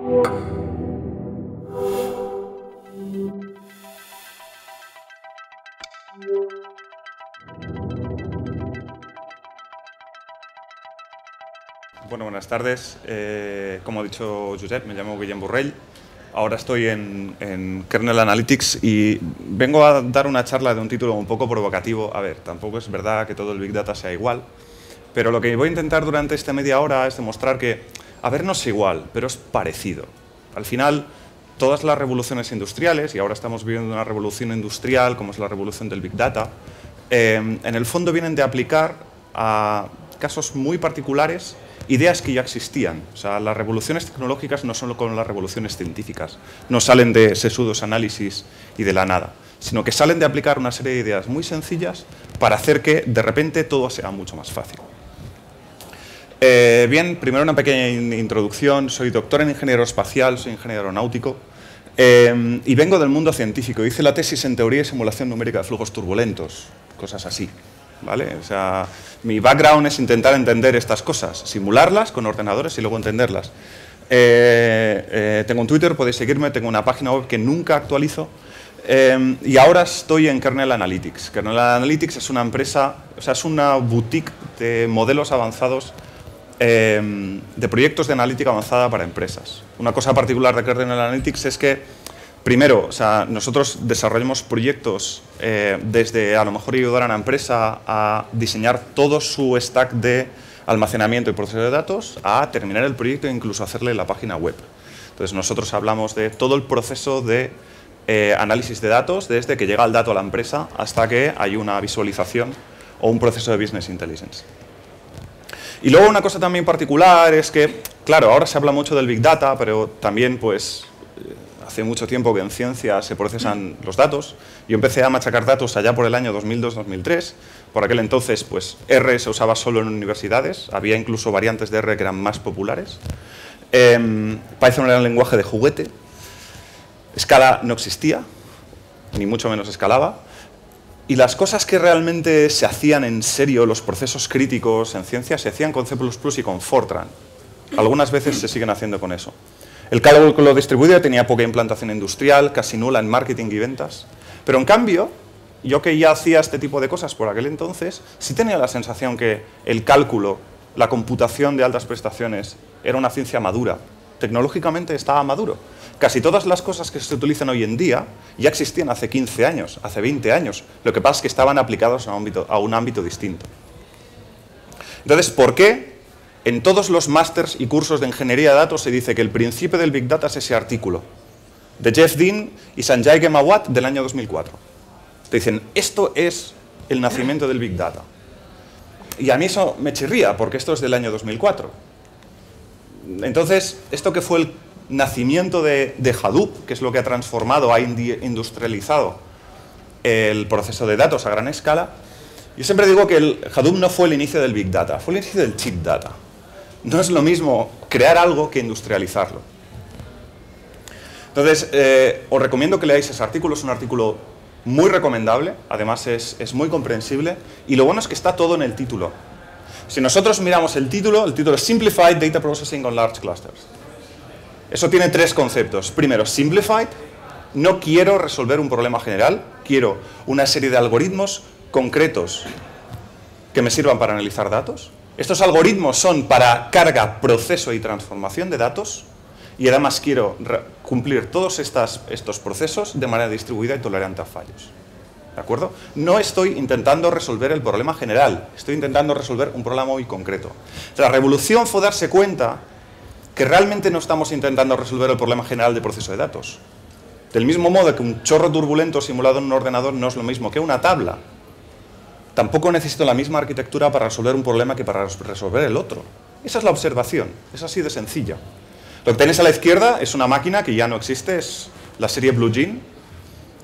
Bueno, buenas tardes. Como ha dicho Josep, me llamo Guillem Borrell. Ahora estoy en Kernel Analytics y vengo a dar una charla de un título un poco provocativo. A ver, tampoco es verdad que todo el Big Data sea igual, pero lo que voy a intentar durante esta media hora es demostrar que, a ver, no es igual, pero es parecido. Al final, todas las revoluciones industriales, y ahora estamos viviendo una revolución industrial, como es la revolución del Big Data, en el fondo vienen de aplicar a casos muy particulares ideas que ya existían. O sea, las revoluciones tecnológicas no son como las revoluciones científicas, no salen de sesudos análisis y de la nada, sino que salen de aplicar una serie de ideas muy sencillas para hacer que de repente todo sea mucho más fácil. Bien, primero una pequeña introducción. Soy doctor en ingeniero espacial, soy ingeniero aeronáutico y vengo del mundo científico. Hice la tesis en teoría y simulación numérica de flujos turbulentos, cosas así. ¿Vale? O sea, mi background es intentar entender estas cosas, simularlas con ordenadores y luego entenderlas. Tengo un Twitter, podéis seguirme, tengo una página web que nunca actualizo y ahora estoy en Kernel Analytics. Kernel Analytics es una empresa, o sea, es una boutique de modelos avanzados, de proyectos de analítica avanzada para empresas. Una cosa particular de Kernel Analytics es que primero, o sea, nosotros desarrollamos proyectos desde a lo mejor ayudar a una empresa a diseñar todo su stack de almacenamiento y proceso de datos, a terminar el proyecto e incluso hacerle la página web. Entonces nosotros hablamos de todo el proceso de análisis de datos, desde que llega el dato a la empresa hasta que hay una visualización o un proceso de business intelligence. Y luego una cosa también particular es que, claro, ahora se habla mucho del Big Data, pero también pues hace mucho tiempo que en ciencia se procesan los datos. Yo empecé a machacar datos allá por el año 2002-2003. Por aquel entonces, pues, R se usaba solo en universidades. Había incluso variantes de R que eran más populares. Python era un lenguaje de juguete. Scala no existía, ni mucho menos escalaba. Y las cosas que realmente se hacían en serio, los procesos críticos en ciencia, se hacían con C++ y con Fortran. Algunas veces se siguen haciendo con eso. El cálculo distribuido tenía poca implantación industrial, casi nula en marketing y ventas. Pero en cambio, yo que ya hacía este tipo de cosas por aquel entonces, sí tenía la sensación que el cálculo, la computación de altas prestaciones, era una ciencia madura. Tecnológicamente estaba maduro. Casi todas las cosas que se utilizan hoy en día ya existían hace 15 años, hace 20 años. Lo que pasa es que estaban aplicados a un ámbito distinto. Entonces, ¿por qué en todos los másters y cursos de ingeniería de datos se dice que el principio del Big Data es ese artículo de Jeff Dean y Sanjay Ghemawat del año 2004? Te dicen, esto es el nacimiento del Big Data. Y a mí eso me chirría, porque esto es del año 2004. Entonces, esto que fue el nacimiento de Hadoop, que es lo que ha transformado, ha industrializado el proceso de datos a gran escala, yo siempre digo que el Hadoop no fue el inicio del Big Data, fue el inicio del Cheap Data. No es lo mismo crear algo que industrializarlo. Entonces, os recomiendo que leáis ese artículo, es un artículo muy recomendable, además es muy comprensible, y lo bueno es que está todo en el título. Si nosotros miramos el título es Simplified Data Processing on Large Clusters. Eso tiene tres conceptos. Primero, Simplified, no quiero resolver un problema general, quiero una serie de algoritmos concretos que me sirvan para analizar datos. Estos algoritmos son para carga, proceso y transformación de datos y además quiero cumplir todos estos procesos de manera distribuida y tolerante a fallos. ¿De acuerdo? No estoy intentando resolver el problema general, estoy intentando resolver un problema muy concreto. La revolución fue darse cuenta que realmente no estamos intentando resolver el problema general de proceso de datos. Del mismo modo que un chorro turbulento simulado en un ordenador no es lo mismo que una tabla. Tampoco necesito la misma arquitectura para resolver un problema que para resolver el otro. Esa es la observación, es así de sencilla. Lo que tenéis a la izquierda es una máquina que ya no existe, es la serie Blue Gene.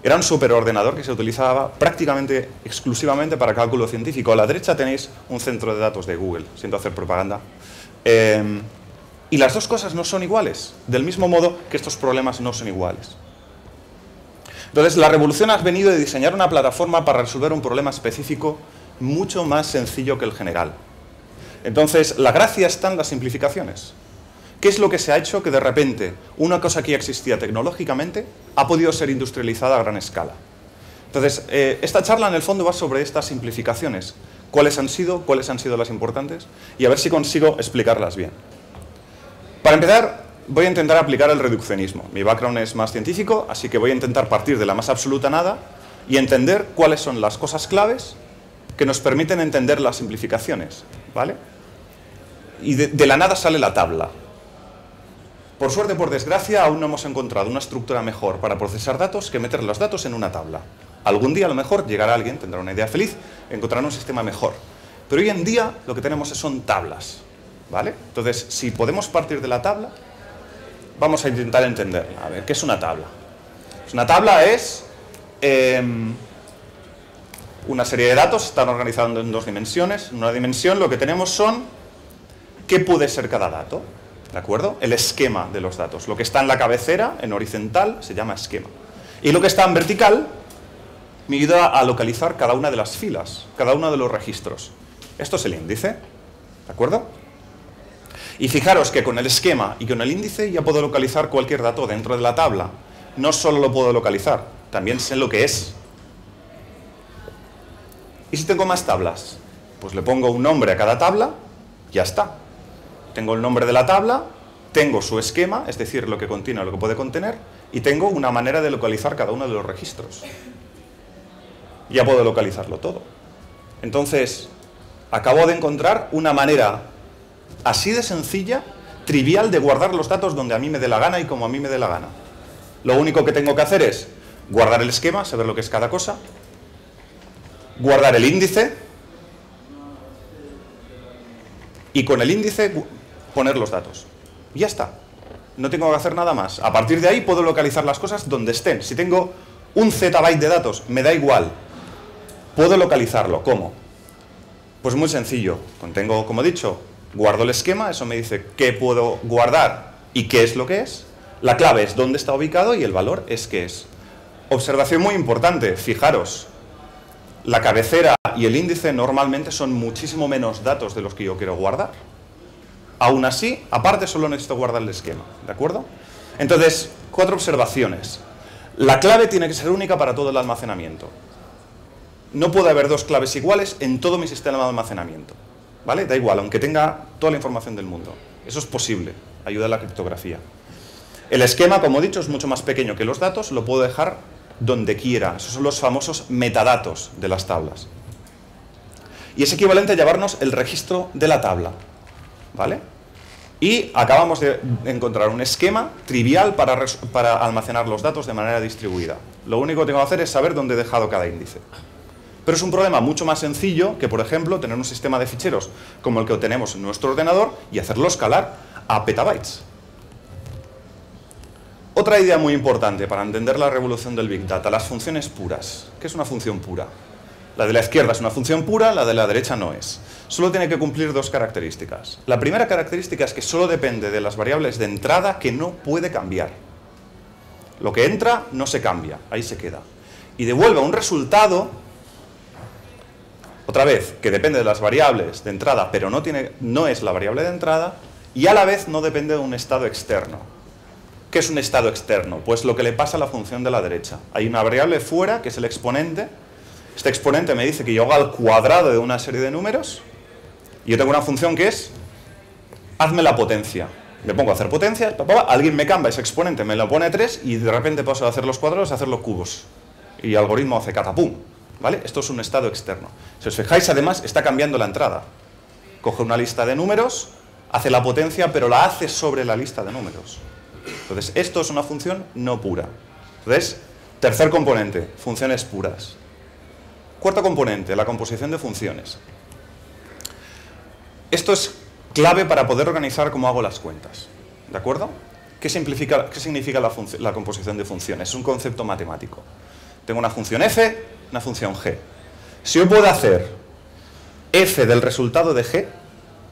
Era un superordenador que se utilizaba prácticamente exclusivamente para cálculo científico. A la derecha tenéis un centro de datos de Google, siento hacer propaganda. Y las dos cosas no son iguales, del mismo modo que estos problemas no son iguales. Entonces, la revolución ha venido de diseñar una plataforma para resolver un problema específico mucho más sencillo que el general. Entonces, la gracia está en las simplificaciones. ¿Qué es lo que se ha hecho que de repente una cosa que ya existía tecnológicamente ha podido ser industrializada a gran escala? Entonces, esta charla en el fondo va sobre estas simplificaciones. ¿Cuáles han sido las importantes? Y a ver si consigo explicarlas bien. Para empezar, voy a intentar aplicar el reduccionismo. Mi background es más científico, así que voy a intentar partir de la más absoluta nada y entender cuáles son las cosas claves que nos permiten entender las simplificaciones, ¿vale? Y de la nada sale la tabla. Por suerte, por desgracia, aún no hemos encontrado una estructura mejor para procesar datos que meter los datos en una tabla. Algún día, a lo mejor, llegará alguien, tendrá una idea feliz, encontrará un sistema mejor. Pero hoy en día lo que tenemos son tablas, ¿vale? Entonces, si podemos partir de la tabla, vamos a intentar entenderla. A ver, ¿qué es una tabla? Pues una tabla es una serie de datos, están organizados en dos dimensiones. En una dimensión lo que tenemos son qué puede ser cada dato. ¿De acuerdo? El esquema de los datos. Lo que está en la cabecera, en horizontal, se llama esquema. Y lo que está en vertical me ayuda a localizar cada una de las filas, cada uno de los registros. Esto es el índice. ¿De acuerdo? Y fijaros que con el esquema y con el índice ya puedo localizar cualquier dato dentro de la tabla. No solo lo puedo localizar, también sé lo que es. ¿Y si tengo más tablas? Pues le pongo un nombre a cada tabla, ya está. Tengo el nombre de la tabla, tengo su esquema, es decir, lo que contiene o lo que puede contener, y tengo una manera de localizar cada uno de los registros. Ya puedo localizarlo todo. Entonces, acabo de encontrar una manera así de sencilla, trivial, de guardar los datos donde a mí me dé la gana y como a mí me dé la gana. Lo único que tengo que hacer es guardar el esquema, saber lo que es cada cosa, guardar el índice, y con el índice poner los datos. Y ya está. No tengo que hacer nada más. A partir de ahí puedo localizar las cosas donde estén. Si tengo un zettabyte de datos, me da igual. Puedo localizarlo. ¿Cómo? Pues muy sencillo. Tengo, como he dicho, guardo el esquema, eso me dice qué puedo guardar y qué es lo que es. La clave es dónde está ubicado y el valor es qué es. Observación muy importante, fijaros. La cabecera y el índice normalmente son muchísimo menos datos de los que yo quiero guardar. Aún así, aparte solo necesito guardar el esquema, ¿de acuerdo? Entonces, 4 observaciones. La clave tiene que ser única para todo el almacenamiento. No puede haber 2 claves iguales en todo mi sistema de almacenamiento, ¿vale? Da igual, aunque tenga toda la información del mundo. Eso es posible, ayuda a la criptografía. El esquema, como he dicho, es mucho más pequeño que los datos, lo puedo dejar donde quiera. Esos son los famosos metadatos de las tablas. Y es equivalente a llevarnos el registro de la tabla, ¿vale? Y acabamos de encontrar un esquema trivial para almacenar los datos de manera distribuida. Lo único que tengo que hacer es saber dónde he dejado cada índice. Pero es un problema mucho más sencillo que, por ejemplo, tener un sistema de ficheros como el que tenemos en nuestro ordenador y hacerlo escalar a petabytes. Otra idea muy importante para entender la revolución del Big Data, las funciones puras. ¿Qué es una función pura? La de la izquierda es una función pura, la de la derecha no es. Solo tiene que cumplir 2 características. La primera característica es que solo depende de las variables de entrada que no puede cambiar. Lo que entra no se cambia, ahí se queda. Y devuelve un resultado, otra vez, que depende de las variables de entrada, pero no es la variable de entrada, y a la vez no depende de un estado externo. ¿Qué es un estado externo? Pues lo que le pasa a la función de la derecha. Hay una variable fuera, que es el exponente. Este exponente me dice que yo haga al cuadrado de una serie de números. Y yo tengo una función que es, hazme la potencia. Me pongo a hacer potencia, alguien me cambia ese exponente, me lo pone a 3 y de repente paso de hacer los cuadrados a hacer los cubos. Y el algoritmo hace catapum. ¿Vale? Esto es un estado externo. Si os fijáis, además, está cambiando la entrada. Coge una lista de números, hace la potencia, pero la hace sobre la lista de números. Entonces, esto es una función no pura. Entonces, tercer componente, funciones puras. Cuarto componente, la composición de funciones. Esto es clave para poder organizar cómo hago las cuentas. ¿De acuerdo? ¿Qué significa la composición de funciones? Es un concepto matemático. Tengo una función f, una función g. Si yo puedo hacer f del resultado de g,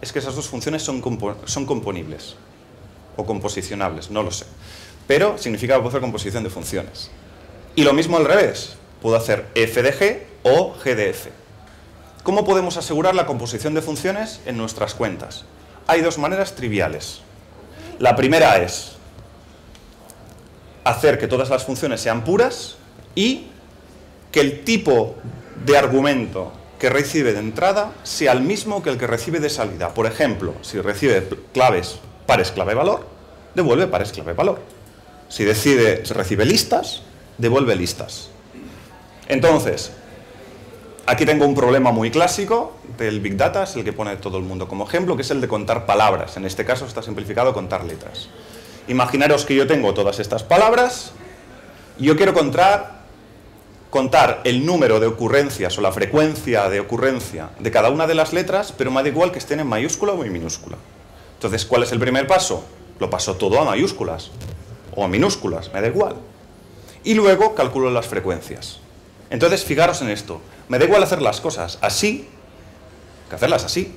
es que esas dos funciones son componibles. O composicionables, no lo sé. Pero significa que puedo hacer composición de funciones. Y lo mismo al revés. Puedo hacer f de g o g de f. ¿Cómo podemos asegurar la composición de funciones en nuestras cuentas? Hay 2 maneras triviales. La primera es hacer que todas las funciones sean puras y que el tipo de argumento que recibe de entrada sea el mismo que el que recibe de salida. Por ejemplo, si recibe claves pares clave-valor, devuelve pares clave-valor. Si recibe listas, devuelve listas. Entonces, aquí tengo un problema muy clásico del Big Data, es el que pone todo el mundo como ejemplo, que es el de contar palabras. En este caso está simplificado contar letras. Imaginaros que yo tengo todas estas palabras y yo quiero contar el número de ocurrencias o la frecuencia de ocurrencia de cada una de las letras, pero me da igual que estén en mayúscula o en minúscula. Entonces, ¿cuál es el primer paso? Lo paso todo a mayúsculas o a minúsculas, me da igual. Y luego calculo las frecuencias. Entonces, fijaros en esto. Me da igual hacer las cosas así que hacerlas así.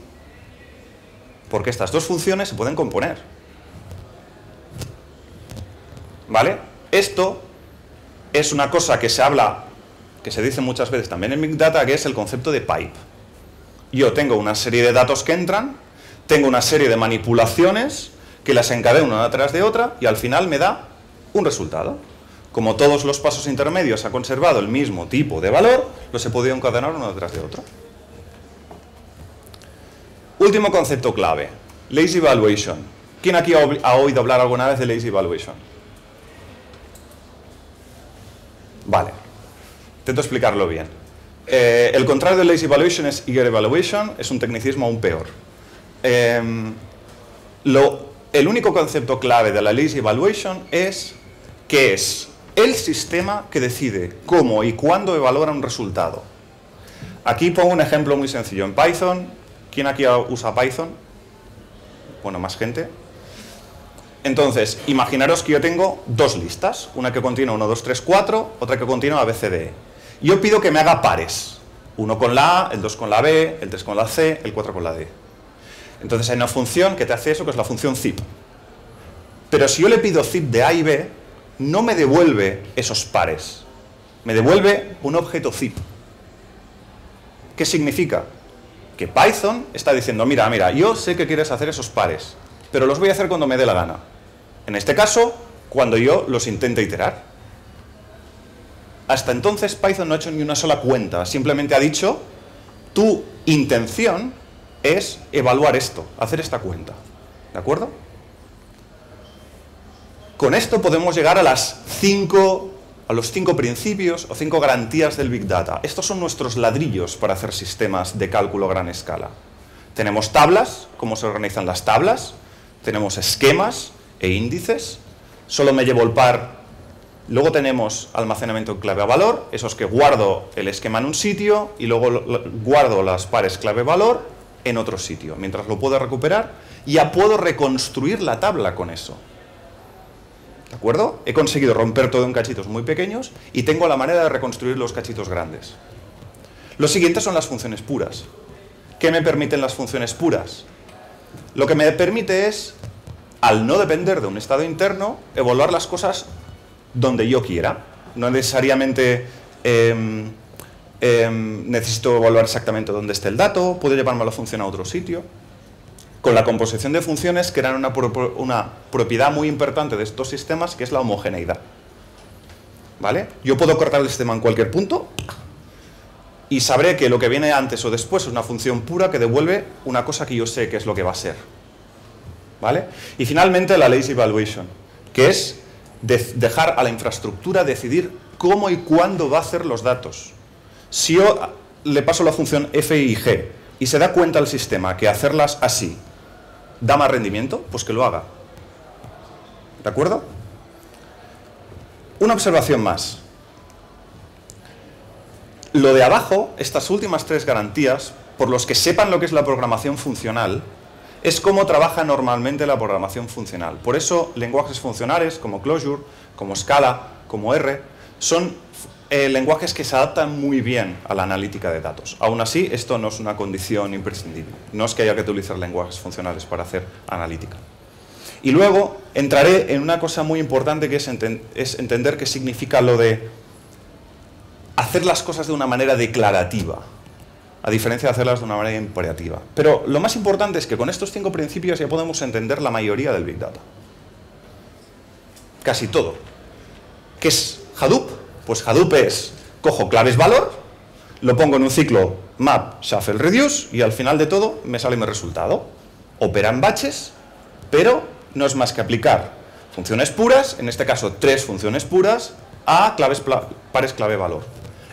Porque estas dos funciones se pueden componer. ¿Vale? Esto es una cosa que se dice muchas veces también en Big Data, que es el concepto de pipe. Yo tengo una serie de datos que entran, tengo una serie de manipulaciones que las encadeno una tras de otra y al final me da un resultado. Como todos los pasos intermedios ha conservado el mismo tipo de valor, los he podido encadenar uno detrás de otro. Último concepto clave, lazy evaluation. ¿Quién aquí ha oído hablar alguna vez de lazy evaluation? Vale, intento explicarlo bien. El contrario de lazy evaluation es eager evaluation, es un tecnicismo aún peor. El único concepto clave de la lazy evaluation es que es el sistema que decide cómo y cuándo evalúa un resultado. Aquí pongo un ejemplo muy sencillo. En Python, ¿quién aquí usa Python? Bueno, más gente. Entonces, imaginaros que yo tengo dos listas, una que contiene 1, 2, 3, 4, otra que contiene ABCDE. Yo pido que me haga pares, 1 con la A, el 2 con la B, el 3 con la C, el 4 con la D. Entonces hay una función que te hace eso, que es la función zip. Pero si yo le pido zip de A y B, no me devuelve esos pares, me devuelve un objeto zip. ¿Qué significa? Que Python está diciendo, mira, yo sé que quieres hacer esos pares, pero los voy a hacer cuando me dé la gana. En este caso, cuando yo los intente iterar. Hasta entonces Python no ha hecho ni una sola cuenta, simplemente ha dicho, tu intención es evaluar esto, hacer esta cuenta. ¿De acuerdo? Con esto podemos llegar a los 5 principios o 5 garantías del Big Data. Estos son nuestros ladrillos para hacer sistemas de cálculo a gran escala. Tenemos tablas, cómo se organizan las tablas, tenemos esquemas e índices, solo me llevo el par. Luego tenemos almacenamiento clave-valor, esos que guardo el esquema en un sitio y luego guardo las pares clave-valor en otro sitio. Mientras lo puedo recuperar, ya puedo reconstruir la tabla con eso. ¿De acuerdo? He conseguido romper todo en cachitos muy pequeños y tengo la manera de reconstruir los cachitos grandes. Lo siguiente son las funciones puras. ¿Qué me permiten las funciones puras? Lo que me permite es, al no depender de un estado interno, evaluar las cosas donde yo quiera. No necesariamente necesito evaluar exactamente dónde esté el dato, puedo llevarme la función a otro sitio. Con la composición de funciones, que eran una propiedad muy importante de estos sistemas, que es la homogeneidad. ¿Vale? Yo puedo cortar el sistema en cualquier punto y sabré que lo que viene antes o después es una función pura que devuelve una cosa que yo sé que es lo que va a ser. ¿Vale? Y finalmente la lazy evaluation, que es dejar a la infraestructura decidir cómo y cuándo va a hacer los datos. Si yo le paso la función f y g y se da cuenta el sistema que hacerlas así da más rendimiento, pues que lo haga. ¿De acuerdo? Una observación más. Lo de abajo, estas últimas 3 garantías, por los que sepan lo que es la programación funcional, es cómo trabaja normalmente la programación funcional. Por eso, lenguajes funcionales como Clojure, como Scala, como R, son lenguajes que se adaptan muy bien a la analítica de datos. Aún así, esto no es una condición imprescindible. No es que haya que utilizar lenguajes funcionales para hacer analítica. Y luego entraré en una cosa muy importante que es entender qué significa lo de hacer las cosas de una manera declarativa, a diferencia de hacerlas de una manera imperativa. Pero lo más importante es que con estos 5 principios ya podemos entender la mayoría del Big Data. casi todo. ¿Qué es Hadoop? Pues Hadoop es, cojo claves valor, lo pongo en un ciclo map, shuffle, reduce, y al final de todo me sale mi resultado. Opera en batches, pero no es más que aplicar funciones puras, en este caso 3 funciones puras, a pares clave valor.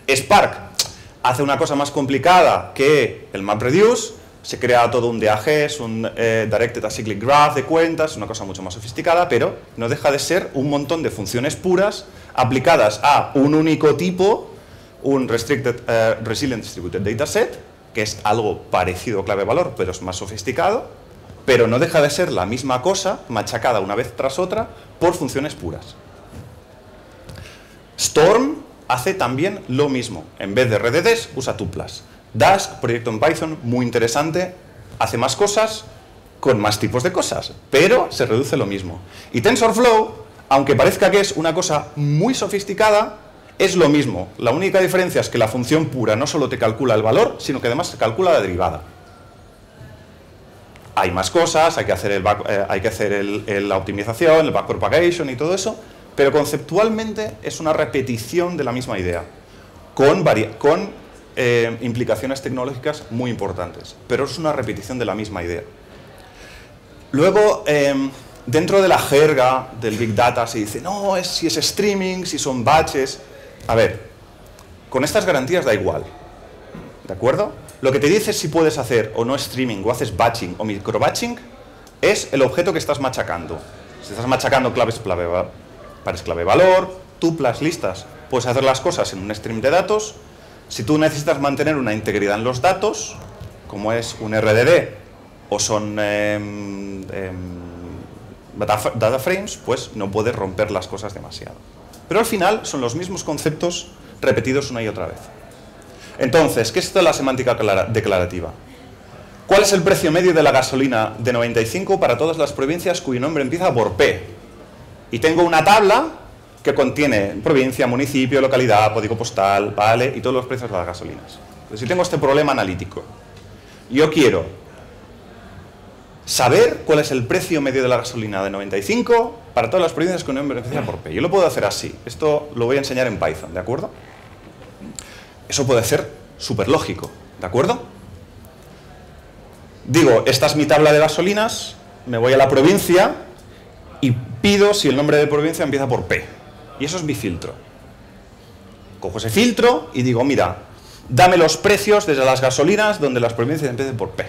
Spark hace una cosa más complicada que el MapReduce, se crea todo un DAG, es un Directed Acyclic Graph de cuentas, una cosa mucho más sofisticada, pero no deja de ser un montón de funciones puras aplicadas a un único tipo, un Resilient Distributed Dataset, que es algo parecido a clave valor, pero es más sofisticado, pero no deja de ser la misma cosa, machacada una vez tras otra, por funciones puras. Storm hace también lo mismo. En vez de RDDs, usa tuplas. Dask, proyecto en Python, muy interesante, hace más cosas con más tipos de cosas, pero se reduce lo mismo. Y TensorFlow, aunque parezca que es una cosa muy sofisticada, es lo mismo. La única diferencia es que la función pura no solo te calcula el valor, sino que además te calcula la derivada. Hay más cosas, hay que hacer, la optimización, el backpropagation y todo eso, pero conceptualmente es una repetición de la misma idea, con implicaciones tecnológicas muy importantes, pero es una repetición de la misma idea. Luego, dentro de la jerga del Big Data se dice, no, si es streaming, si son batches. A ver, con estas garantías da igual, ¿de acuerdo? Lo que te dice si puedes hacer o no streaming, o haces batching o microbatching, es el objeto que estás machacando. Si estás machacando pares clave valor, tuplas, listas, puedes hacer las cosas en un stream de datos. Si tú necesitas mantener una integridad en los datos, como es un RDD o son data frames, pues no puedes romper las cosas demasiado. Pero al final son los mismos conceptos repetidos una y otra vez. Entonces, ¿qué es esto de la semántica declarativa? ¿Cuál es el precio medio de la gasolina de 95 para todas las provincias cuyo nombre empieza por P? Y tengo una tabla que contiene provincia, municipio, localidad, código postal, ¿vale? Y todos los precios de las gasolinas. Entonces, si tengo este problema analítico, yo quiero saber cuál es el precio medio de la gasolina de 95 para todas las provincias con nombre empieza por P. Yo lo puedo hacer así. Esto lo voy a enseñar en Python, ¿de acuerdo? Eso puede ser súper lógico, ¿de acuerdo? Digo, esta es mi tabla de gasolinas, me voy a la provincia y pido si el nombre de provincia empieza por P. Y eso es mi filtro. Cojo ese filtro y digo, mira, dame los precios desde las gasolinas donde las provincias empiecen por P.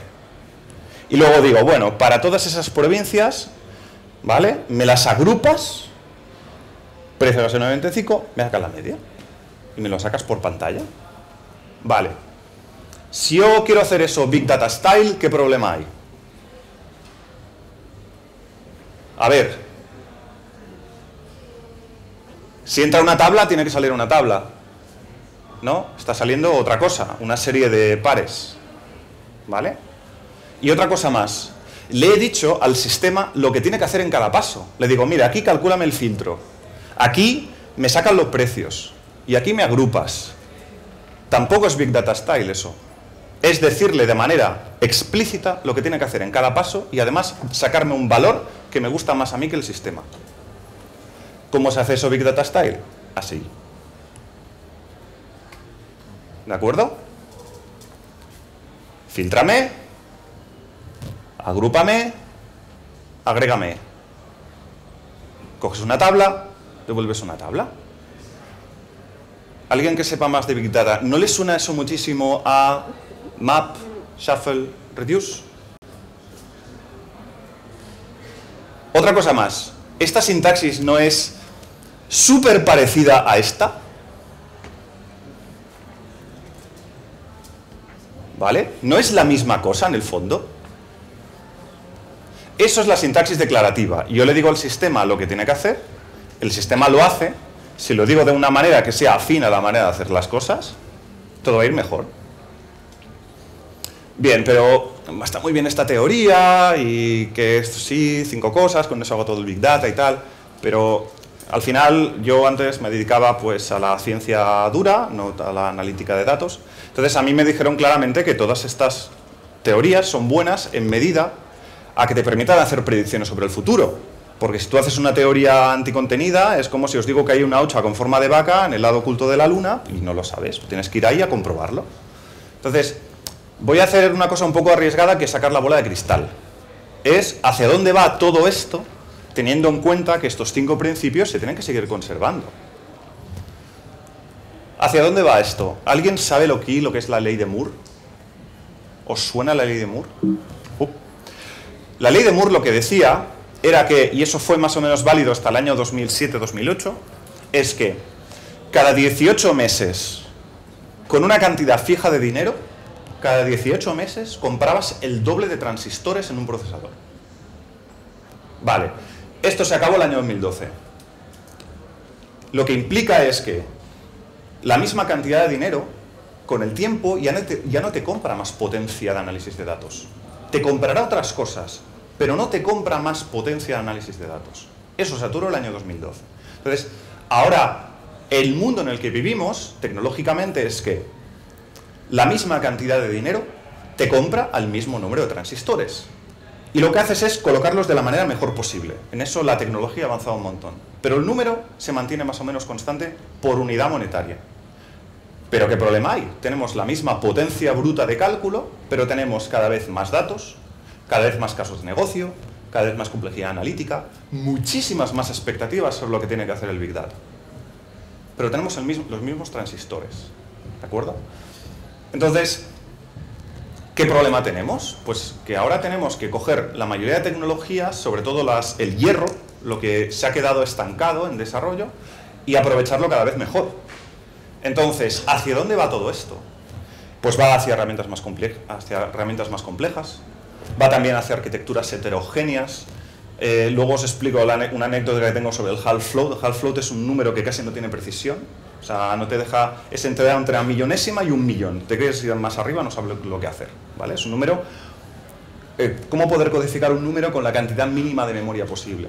Y luego digo, bueno, para todas esas provincias, ¿vale? Me las agrupas, precio de gasolina 95, me sacas la media. Y me lo sacas por pantalla. Vale. Si yo quiero hacer eso Big Data Style, ¿qué problema hay? A ver. Si entra una tabla, tiene que salir una tabla. ¿No? Está saliendo otra cosa, una serie de pares. ¿Vale? Y otra cosa más. Le he dicho al sistema lo que tiene que hacer en cada paso. Le digo, mira, aquí calcúlame el filtro. Aquí me sacan los precios. Y aquí me agrupas. Tampoco es Big Data Style eso. Es decirle de manera explícita lo que tiene que hacer en cada paso y además sacarme un valor que me gusta más a mí que el sistema. ¿Cómo se hace eso Big Data Style? Así. ¿De acuerdo? Fíltrame, agrúpame, agrégame. Coges una tabla, devuelves una tabla. ¿Alguien que sepa más de Big Data? ¿No le suena eso muchísimo a Map, Shuffle, Reduce? Otra cosa más. ¿Esta sintaxis no es súper parecida a esta? ¿Vale? ¿No es la misma cosa en el fondo? Eso es la sintaxis declarativa. Yo le digo al sistema lo que tiene que hacer, el sistema lo hace. Si lo digo de una manera que sea afín a la manera de hacer las cosas, todo va a ir mejor. Bien, pero está muy bien esta teoría y que esto sí, 5 cosas, con eso hago todo el Big Data y tal, pero al final yo antes me dedicaba pues a la ciencia dura, no a la analítica de datos. Entonces a mí me dijeron claramente que todas estas teorías son buenas en medida a que te permitan hacer predicciones sobre el futuro. Porque si tú haces una teoría anticontenida, es como si os digo que hay una hocha con forma de vaca en el lado oculto de la luna y no lo sabes. Tienes que ir ahí a comprobarlo. Entonces, voy a hacer una cosa un poco arriesgada, que es sacar la bola de cristal. Es hacia dónde va todo esto, teniendo en cuenta que estos 5 principios se tienen que seguir conservando. ¿Hacia dónde va esto? ¿Alguien sabe lo que es la ley de Moore? ¿Os suena la ley de Moore? La ley de Moore lo que decía era que, y eso fue más o menos válido hasta el año 2007-2008, es que cada 18 meses, con una cantidad fija de dinero, cada 18 meses comprabas el doble de transistores en un procesador. Vale, esto se acabó el año 2012. Lo que implica es que la misma cantidad de dinero, con el tiempo, ya no te compra más potencia de análisis de datos. Te comprará otras cosas, pero no te compra más potencia de análisis de datos. Eso saturó el año 2012. Entonces, ahora, el mundo en el que vivimos, tecnológicamente, es que la misma cantidad de dinero te compra al mismo número de transistores. Y lo que haces es colocarlos de la manera mejor posible. En eso la tecnología ha avanzado un montón. Pero el número se mantiene más o menos constante por unidad monetaria. ¿Pero qué problema hay? Tenemos la misma potencia bruta de cálculo, pero tenemos cada vez más datos, cada vez más casos de negocio, cada vez más complejidad analítica, muchísimas más expectativas sobre lo que tiene que hacer el Big Data. Pero tenemos los mismos transistores, ¿de acuerdo? Entonces, ¿qué problema tenemos? Pues que ahora tenemos que coger la mayoría de tecnologías, sobre todo el hierro, lo que se ha quedado estancado en desarrollo, y aprovecharlo cada vez mejor. Entonces, ¿hacia dónde va todo esto? Pues va hacia herramientas más complejas, va también hacia arquitecturas heterogéneas. Luego os explico una anécdota que tengo sobre el half-float. El half-float es un número que casi no tiene precisión, o sea, no te deja, es entre la millonésima y 1 millón. Te quieres ir más arriba, no sabes lo que hacer, ¿vale? Es un número, ¿cómo poder codificar un número con la cantidad mínima de memoria posible?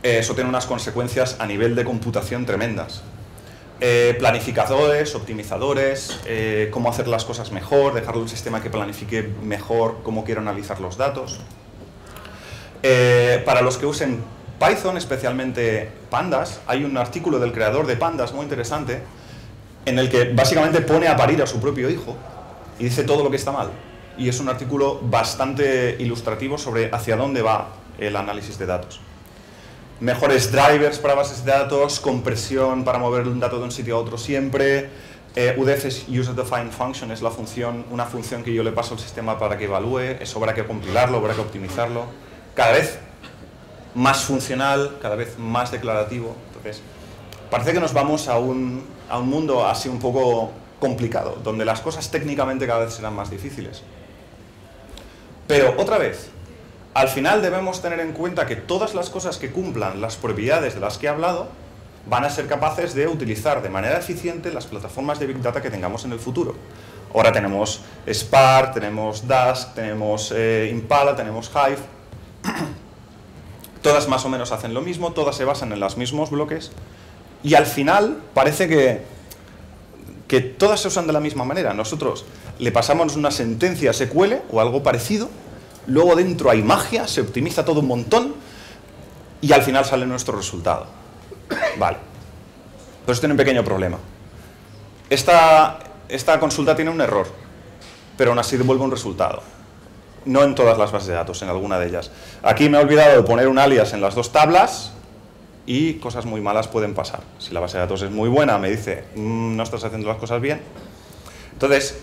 Eso tiene unas consecuencias a nivel de computación tremendas. Planificadores, optimizadores, cómo hacer las cosas mejor, dejarle un sistema que planifique mejor cómo quiero analizar los datos. Para los que usen Python, especialmente Pandas, hay un artículo del creador de Pandas muy interesante en el que básicamente pone a parir a su propio hijo y dice todo lo que está mal. Y es un artículo bastante ilustrativo sobre hacia dónde va el análisis de datos. Mejores drivers para bases de datos, compresión para mover un dato de un sitio a otro siempre. UDF es User Defined Function, es una función que yo le paso al sistema para que evalúe. Eso habrá que compilarlo, habrá que optimizarlo. Cada vez más funcional, cada vez más declarativo. Entonces, parece que nos vamos a un mundo así un poco complicado, donde las cosas técnicamente cada vez serán más difíciles. Pero, otra vez, al final debemos tener en cuenta que todas las cosas que cumplan las propiedades de las que he hablado van a ser capaces de utilizar de manera eficiente las plataformas de Big Data que tengamos en el futuro. Ahora tenemos Spark, tenemos Dask, tenemos Impala, tenemos Hive. Todas más o menos hacen lo mismo, todas se basan en los mismos bloques y al final parece que todas se usan de la misma manera. Nosotros le pasamos una sentencia SQL o algo parecido, luego dentro hay magia, se optimiza todo un montón y al final sale nuestro resultado. Vale. Pero esto tiene un pequeño problema. Esta consulta tiene un error, pero aún así devuelve un resultado. No en todas las bases de datos, en alguna de ellas. Aquí me he olvidado de poner un alias en las dos tablas y cosas muy malas pueden pasar. Si la base de datos es muy buena, me dice, no estás haciendo las cosas bien. Entonces,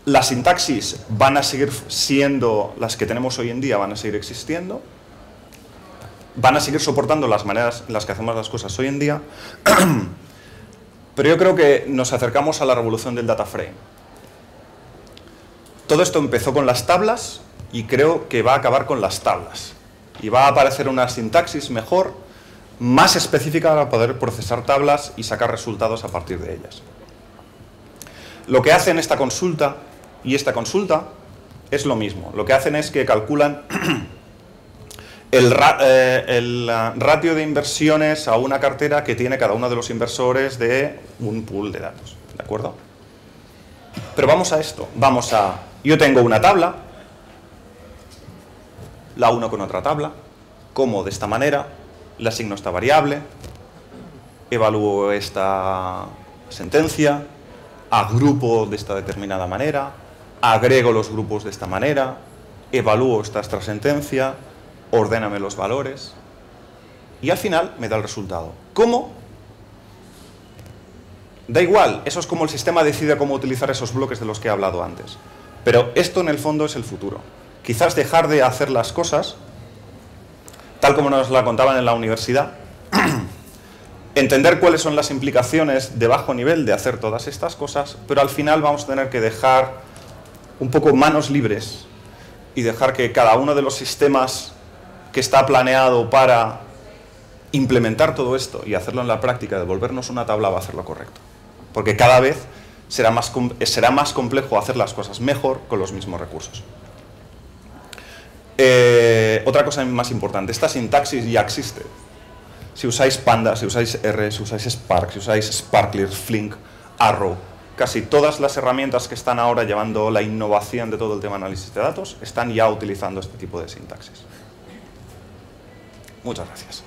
las sintaxis van a seguir siendo las que tenemos hoy en día, van a seguir existiendo, van a seguir soportando las maneras en las que hacemos las cosas hoy en día, pero yo creo que nos acercamos a la revolución del data frame. Todo esto empezó con las tablas y creo que va a acabar con las tablas. Y va a aparecer una sintaxis mejor, más específica para poder procesar tablas y sacar resultados a partir de ellas. Lo que hacen esta consulta y esta consulta es lo mismo. Lo que hacen es que calculan el ratio de inversiones a una cartera que tiene cada uno de los inversores de un pool de datos. ¿De acuerdo? Pero vamos a esto. Yo tengo una tabla, la uno con otra tabla, como de esta manera, le asigno esta variable, evalúo esta sentencia, agrupo de esta determinada manera, agrego los grupos de esta manera, evalúo esta extra sentencia, ordéname los valores y al final me da el resultado. ¿Cómo? Da igual, eso es como el sistema decide cómo utilizar esos bloques de los que he hablado antes. Pero esto en el fondo es el futuro. Quizás dejar de hacer las cosas, tal como nos la contaban en la universidad, entender cuáles son las implicaciones de bajo nivel de hacer todas estas cosas, pero al final vamos a tener que dejar un poco manos libres y dejar que cada uno de los sistemas que está planeado para implementar todo esto y hacerlo en la práctica, devolvernos una tabla, va a hacer lo correcto. Porque cada vez será más complejo hacer las cosas mejor con los mismos recursos. Otra cosa más importante, esta sintaxis ya existe. Si usáis Panda, si usáis R, si usáis Spark, si usáis Sparkler, Flink, Arrow, casi todas las herramientas que están ahora llevando la innovación de todo el tema de análisis de datos están ya utilizando este tipo de sintaxis. Muchas gracias.